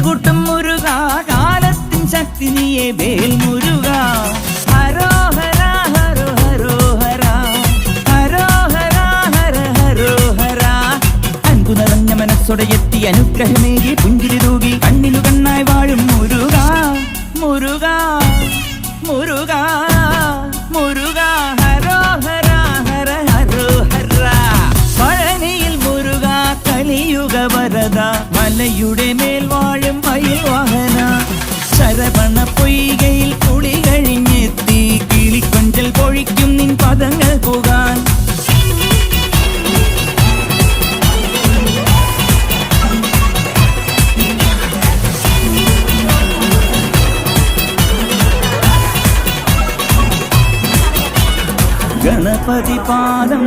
കൈകൂട്ടും മുരുക കാലത്തിൻ ശക്തി നീയെ വേൽ മുരുക ഹരോഹര ഹരോ ഹരോഹര ഹരോഹര ഹര ഹരോഹര അൻപു നിറഞ്ഞ മനസ്സോടെ എത്തി അനുഗ്രഹമേകി പുഞ്ചിരി തൂകി കണ്ണിനു കണ്ണായി വാഴും മുരുക മുരുക മുരുക മുരുക ഹരോഹര ഹര ഹരോഹര പഴനിയിൽ മുരുക കലിയുഗ വരദ മലയുടെ മേൽ വാഴും മയിൽ വാഹന ശരവണ പൊയ്കയിൽ കുളി കഴിഞ്ഞെത്തി കിളിക്കൊഞ്ചൽ പൊഴിക്കും നിൻ പദങ്ങൾ പോകാൻ ഗണപതി പാദം